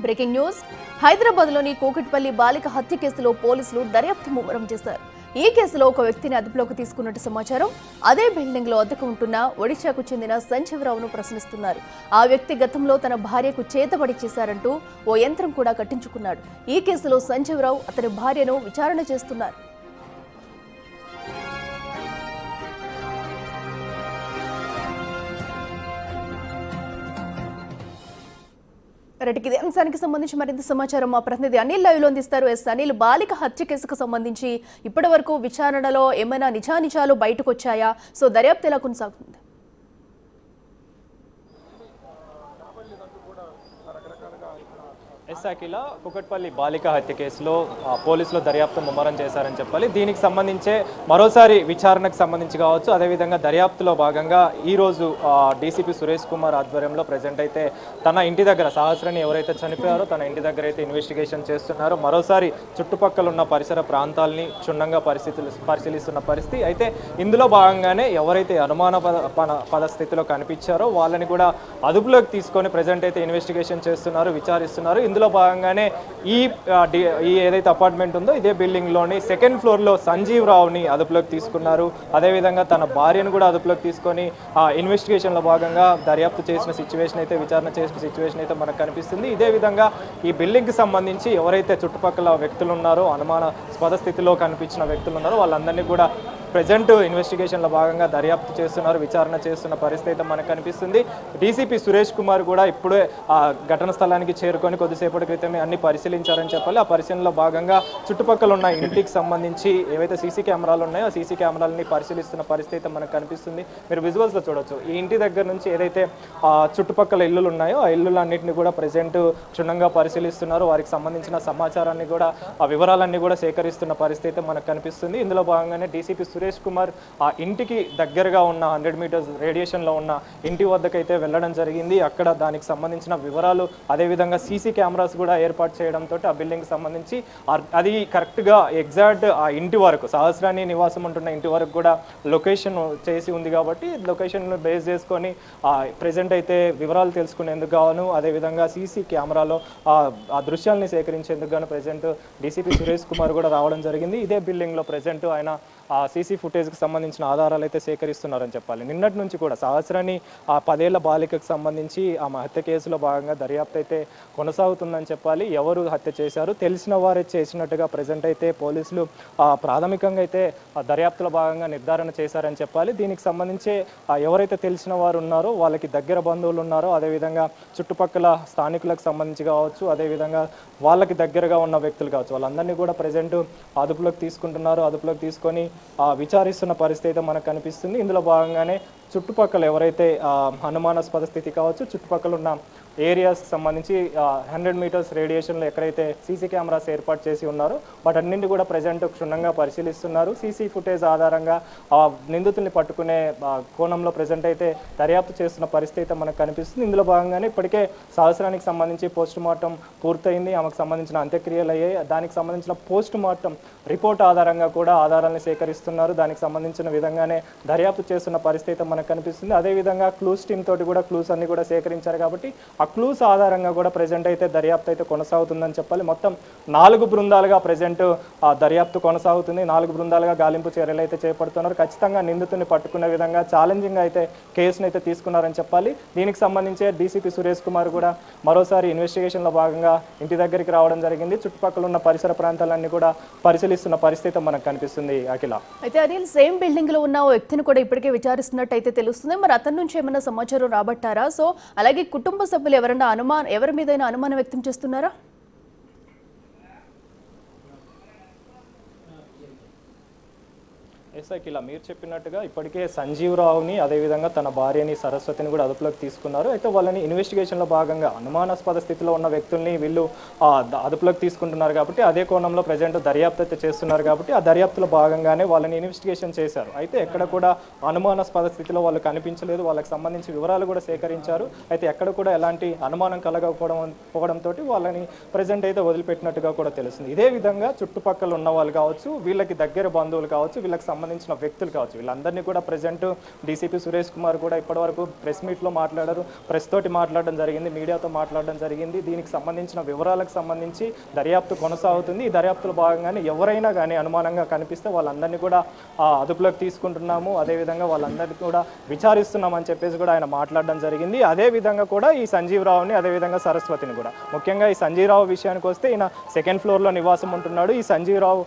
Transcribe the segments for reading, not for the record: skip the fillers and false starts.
Breaking news హైదరాబాద్లోని కూకట్పల్లి బాలిక హత్య కేసులో పోలీసులు దర్యాప్తు ముమ్మరం చేశారు. ఈ కేసులో ఒక వ్యక్తిని అదుపులోకి తీసుకున్నట్టు సమాచారం. అదే బిల్డింగ్ లో అద్దెకు ఉంటున్న ఒడిశాకు చెందిన సంజీవరావును ప్రశ్నిస్తున్నారు. ఆ వ్యక్తి గతంలో తన భార్యకు చేతబడి చేశారంటూ ఓ యంత్రం కూడా కట్టించుకున్నాడు. ఈ కేసులో సంజీవరావు అతని భార్యను విచారణ చేస్తున్నారు. ఇదే అంశానికి సంబంధించి మరింత సమాచారం మా ప్రతినిధి అనిల్ లైవ్ లో అందిస్తారు. అనిల్, బాలిక హత్య కేసుకు సంబంధించి ఇప్పటి వరకు విచారణలో ఏమైనా నిజానిజాలు బయటకు వచ్చాయా? సో దర్యాప్తు ఎలా కొనసాగుతుంది? అఖిల, కూకట్పల్లి బాలిక హత్య కేసులో పోలీసులు దర్యాప్తు ముమ్మరం చేశారని చెప్పాలి. దీనికి సంబంధించే మరోసారి విచారణకు సంబంధించి కావచ్చు, అదేవిధంగా దర్యాప్తులో భాగంగా ఈరోజు డీసీపీ సురేష్ కుమార్ ఆధ్వర్యంలో ప్రజెంట్ అయితే తన ఇంటి దగ్గర సహస్రని ఎవరైతే చనిపోయారో తన ఇంటి దగ్గర అయితే ఇన్వెస్టిగేషన్ చేస్తున్నారో, మరోసారి చుట్టుపక్కల ఉన్న పరిసర ప్రాంతాలని క్షుణ్ణంగా పరిశీలిస్తున్న పరిస్థితి అయితే ఇందులో భాగంగానే ఎవరైతే అనుమాన స్థితిలో కనిపించారో వాళ్ళని కూడా అదుపులోకి తీసుకొని ప్రజెంట్ అయితే ఇన్వెస్టిగేషన్ చేస్తున్నారు, విచారిస్తున్నారు. ఇందులో భాగంగానే ఈ ఏదైతే అపార్ట్మెంట్ ఉందో ఇదే బిల్డింగ్లోని సెకండ్ ఫ్లోర్లో సంజీవ్ రావుని అదుపులోకి తీసుకున్నారు. అదేవిధంగా తన భార్యను కూడా అదుపులోకి తీసుకొని ఇన్వెస్టిగేషన్లో భాగంగా దర్యాప్తు చేసిన సిచ్యువేషన్ అయితే విచారణ చేసిన సిచ్యువేషన్ అయితే మనకు కనిపిస్తుంది. ఇదే విధంగా ఈ బిల్డింగ్కి సంబంధించి ఎవరైతే చుట్టుపక్కల వ్యక్తులు ఉన్నారో అనుమానాస్పద స్థితిలో కనిపించిన వ్యక్తులు ఉన్నారో వాళ్ళందరినీ కూడా ప్రజెంట్ ఇన్వెస్టిగేషన్లో భాగంగా దర్యాప్తు చేస్తున్నారు, విచారణ చేస్తున్న పరిస్థితి మనకు కనిపిస్తుంది. డీసీపీ సురేష్ కుమార్ కూడా ఇప్పుడే ఘటన స్థలానికి చేరుకొని కొద్దిసేపటి క్రితమే అన్ని పరిశీలించారని చెప్పాలి. ఆ పరిశీలనలో భాగంగా చుట్టుపక్కల ఉన్న ఇంటికి సంబంధించి ఏవైతే సీసీ కెమెరాలు ఉన్నాయో ఆ సీసీ కెమెరాలని పరిశీలిస్తున్న పరిస్థితి మనకు కనిపిస్తుంది. మీరు విజువల్స్లో చూడొచ్చు. ఈ ఇంటి దగ్గర నుంచి ఏదైతే చుట్టుపక్కల ఇల్లులు ఉన్నాయో ఆ ఇల్లులన్నింటినీ కూడా ప్రజెంట్ క్షుణ్ణంగా పరిశీలిస్తున్నారు. వారికి సంబంధించిన సమాచారాన్ని కూడా ఆ వివరాలన్నీ కూడా సేకరిస్తున్న పరిస్థితి మనకు కనిపిస్తుంది. ఇందులో భాగంగానే డీసీపీ సురేష్ కుమార్ ఆ ఇంటికి దగ్గరగా ఉన్న 100 మీటర్స్ రేడియేషన్లో ఉన్న ఇంటి వద్దకైతే వెళ్ళడం జరిగింది. అక్కడ దానికి సంబంధించిన వివరాలు అదేవిధంగా సీసీ కెమెరాస్ కూడా ఏర్పాటు చేయడంతో ఆ బిల్డింగ్కి సంబంధించి అది కరెక్ట్గా ఎగ్జాక్ట్ ఆ ఇంటి వరకు సహస్రాని నివాసం ఉంటున్న ఇంటి వరకు కూడా లొకేషన్ చేసి ఉంది. కాబట్టి లొకేషన్ను బేస్ చేసుకొని ప్రజెంట్ అయితే వివరాలు తెలుసుకునేందుకు గాను అదేవిధంగా సీసీ కెమెరాలో ఆ దృశ్యాలని సేకరించేందుకు గాను ప్రజెంట్ డీసీపీ సురేష్ కుమార్ కూడా రావడం జరిగింది. ఇదే బిల్డింగ్లో ప్రజెంట్ ఆయన ఆ సీసీ ఫుటేజ్కి సంబంధించిన ఆధారాలు అయితే సేకరిస్తున్నారని చెప్పాలి. నిన్నటి నుంచి కూడా సహస్రాని ఆ 10 ఏళ్ల బాలికకు సంబంధించి ఆ హత్య కేసులో భాగంగా దర్యాప్తు అయితే కొనసాగుతుందని చెప్పాలి. ఎవరు హత్య చేశారు తెలిసిన వారే చేసినట్టుగా ప్రజెంట్ అయితే పోలీసులు ప్రాథమికంగా అయితే దర్యాప్తులో భాగంగా నిర్ధారణ చేశారని చెప్పాలి. దీనికి సంబంధించి ఎవరైతే తెలిసిన వారు ఉన్నారో వాళ్ళకి దగ్గర బంధువులు ఉన్నారో అదేవిధంగా చుట్టుపక్కల స్థానికులకు సంబంధించి కావచ్చు అదేవిధంగా వాళ్ళకి దగ్గరగా ఉన్న వ్యక్తులు కావచ్చు వాళ్ళందరినీ కూడా ప్రజెంట్ అదుపులోకి తీసుకుంటున్నారు. అదుపులోకి తీసుకొని విచారిస్తున్న పరిస్థితి మనకు కనిపిస్తుంది. ఇందులో భాగంగానే చుట్టుపక్కల ఎవరైతే అనుమానాస్పద స్థితి కావచ్చు చుట్టుపక్కల ఉన్న ఏరియాస్కి సంబంధించి 100 మీటర్స్ రేడియేషన్లో ఎక్కడైతే సీసీ కెమెరాస్ ఏర్పాటు చేసి ఉన్నారో వాటన్నింటి కూడా ప్రజెంట్ క్షుణ్ణంగా పరిశీలిస్తున్నారు. సీసీ ఫుటేజ్ ఆధారంగా నిందితుల్ని పట్టుకునే కోణంలో ప్రజెంట్ అయితే దర్యాప్తు చేస్తున్న పరిస్థితి మనకు కనిపిస్తుంది. ఇందులో భాగంగానే ఇప్పటికే సహస్రానికి సంబంధించి పోస్ట్ మార్టం పూర్తయింది. ఆమెకు సంబంధించిన అంత్యక్రియలు అయ్యాయి. దానికి సంబంధించిన పోస్ట్ మార్టం రిపోర్ట్ ఆధారంగా కూడా ఆధారాలను సేకరిస్తున్నారు. దానికి సంబంధించిన విధంగానే దర్యాప్తు చేస్తున్న పరిస్థితి మనకు కనిపిస్తుంది. అదేవిధంగా క్లూస్ టీమ్ తోటి కూడా క్లూస్ అన్ని కూడా సేకరించారు. కాబట్టి ఆ క్లూస్ ఆధారంగా కూడా ప్రజెంట్ అయితే దర్యాప్తు అయితే కొనసాగుతుందని చెప్పాలి. మొత్తం 4 బృందాలుగా ప్రజెంట్ దర్యాప్తు కొనసాగుతుంది. 4 బృందాలుగా గాలింపు చర్యలు అయితే చేపడుతున్నారు. ఖచ్చితంగా నిందితుని పట్టుకునే విధంగా ఛాలెంజింగ్ అయితే కేసును అయితే తీసుకున్నారని చెప్పాలి. దీనికి సంబంధించి డీసీపీ సురేష్ కుమార్ కూడా మరోసారి ఇన్వెస్టిగేషన్లో భాగంగా ఇంటి దగ్గరికి రావడం జరిగింది. చుట్టుపక్కల ఉన్న పరిసర ప్రాంతాలన్నీ కూడా పరిశీలిస్తున్న పరిస్థితి మనకు కనిపిస్తుంది. అఖిల, అయితే అనిల్, సేమ్ బిల్డింగ్ లో ఉన్న ఓ వ్యక్తిని కూడా ఇప్పటికే విచారిస్తున్నట్టు అయితే తెలుస్తుంది. మరి అతని నుంచి ఏమైనా సమాచారం రాబట్టారా? సో అలాగే కుటుంబ సభ్యులు ఎవరి మీదైనా అనుమానం వ్యక్తం చేస్తున్నారా? ఇలా మీరు చెప్పినట్టుగా ఇప్పటికే సంజీవ్ రావుని అదేవిధంగా తన భార్యని సరస్వతిని కూడా అదుపులోకి తీసుకున్నారు. అయితే వాళ్ళని ఇన్వెస్టిగేషన్లో భాగంగా అనుమానాస్పద స్థితిలో ఉన్న వ్యక్తుల్ని వీళ్ళు అదుపులోకి తీసుకుంటున్నారు. కాబట్టి అదే కోణంలో ప్రజెంట్ దర్యాప్తు అయితే చేస్తున్నారు. కాబట్టి ఆ దర్యాప్తులో భాగంగానే వాళ్ళని ఇన్వెస్టిగేషన్ చేశారు. అయితే ఎక్కడ కూడా అనుమానాస్పద స్థితిలో వాళ్ళు కనిపించలేదు. వాళ్ళకి సంబంధించి వివరాలు కూడా సేకరించారు. అయితే ఎక్కడ కూడా ఎలాంటి అనుమానం కలగకపోవడంతో వాళ్ళని ప్రజెంట్ అయితే వదిలిపెట్టినట్టుగా కూడా తెలుస్తుంది. ఇదే విధంగా చుట్టుపక్కల ఉన్న వాళ్ళు కావచ్చు వీళ్ళకి దగ్గర బంధువులు కావచ్చు వీళ్ళకి సంబంధించి సంబంధించిన వ్యక్తులు కావచ్చు, వీళ్ళందరినీ కూడా ప్రజెంట్ డీసీపీ సురేష్ కుమార్ కూడా ఇప్పటివరకు ప్రెస్ మీట్లో మాట్లాడారు, ప్రెస్ తోటి మాట్లాడడం జరిగింది, మీడియాతో మాట్లాడడం జరిగింది. దీనికి సంబంధించిన వివరాలకు సంబంధించి దర్యాప్తు కొనసాగుతుంది. ఈ దర్యాప్తులో భాగంగానే ఎవరైనా కానీ అనుమానంగా కనిపిస్తే వాళ్ళందరినీ కూడా అదుపులోకి తీసుకుంటున్నాము, అదేవిధంగా వాళ్ళందరినీ కూడా విచారిస్తున్నామని చెప్పేసి కూడా ఆయన మాట్లాడడం జరిగింది. అదేవిధంగా కూడా ఈ సంజీవ్ రావుని, అదేవిధంగా సరస్వతిని కూడా, ముఖ్యంగా ఈ సంజీవ్ రావు విషయానికి వస్తే ఈయన సెకండ్ ఫ్లోర్లో నివాసం ఉంటున్నాడు. ఈ సంజీవ్ రావు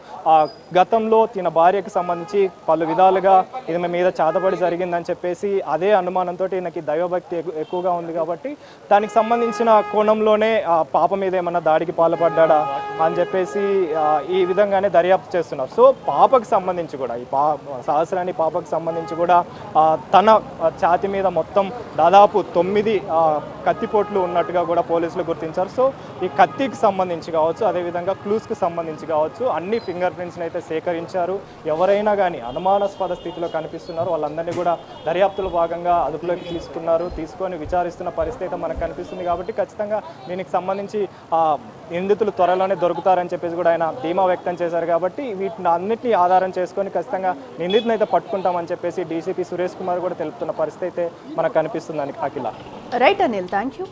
గతంలో తన భార్యకు సంబంధించి పలు విధాలుగా ఈమె మీద చాతపడి జరిగిందని చెప్పేసి అదే అనుమానంతో ఈయనకి దైవభక్తి ఎక్కువగా ఉంది కాబట్టి దానికి సంబంధించిన కోణంలోనే పాప మీద ఏమన్నా దాడికి పాల్పడ్డా అని చెప్పేసి ఈ విధంగానే దర్యాప్తు చేస్తున్నారు. సో పాపకు సంబంధించి కూడా ఈ సహస్రాని పాపకు సంబంధించి కూడా తన ఛాతి మీద మొత్తం దాదాపు 9 కత్తిపోట్లు ఉన్నట్టుగా కూడా పోలీసులు గుర్తించారు. సో ఈ కత్తికి సంబంధించి కావచ్చు, అదేవిధంగా క్లూస్కి సంబంధించి కావచ్చు, అన్ని ఫింగర్ ప్రింట్స్ని అయితే సేకరించారు. ఎవరైనా కానీ అనుమానాస్పద స్థితిలో కనిపిస్తున్నారు వాళ్ళందరినీ కూడా దర్యాప్తులో భాగంగా అదుపులోకి తీసుకొని విచారిస్తున్న పరిస్థితి అయితే మనకు కనిపిస్తుంది. కాబట్టి ఖచ్చితంగా దీనికి సంబంధించి నిందితులు త్వరలోనే దొరుకుతారని చెప్పేసి కూడా ఆయన ధీమా వ్యక్తం చేశారు. కాబట్టి వీటిని అన్నింటినీ ఆధారం చేసుకొని ఖచ్చితంగా నిందితుని అయితే పట్టుకుంటామని చెప్పేసి డీసీపీ సురేష్ కుమార్ కూడా తెలుపుతున్న పరిస్థితి అయితే మనకు కనిపిస్తుంది. Akhila. Right Anil, thank you.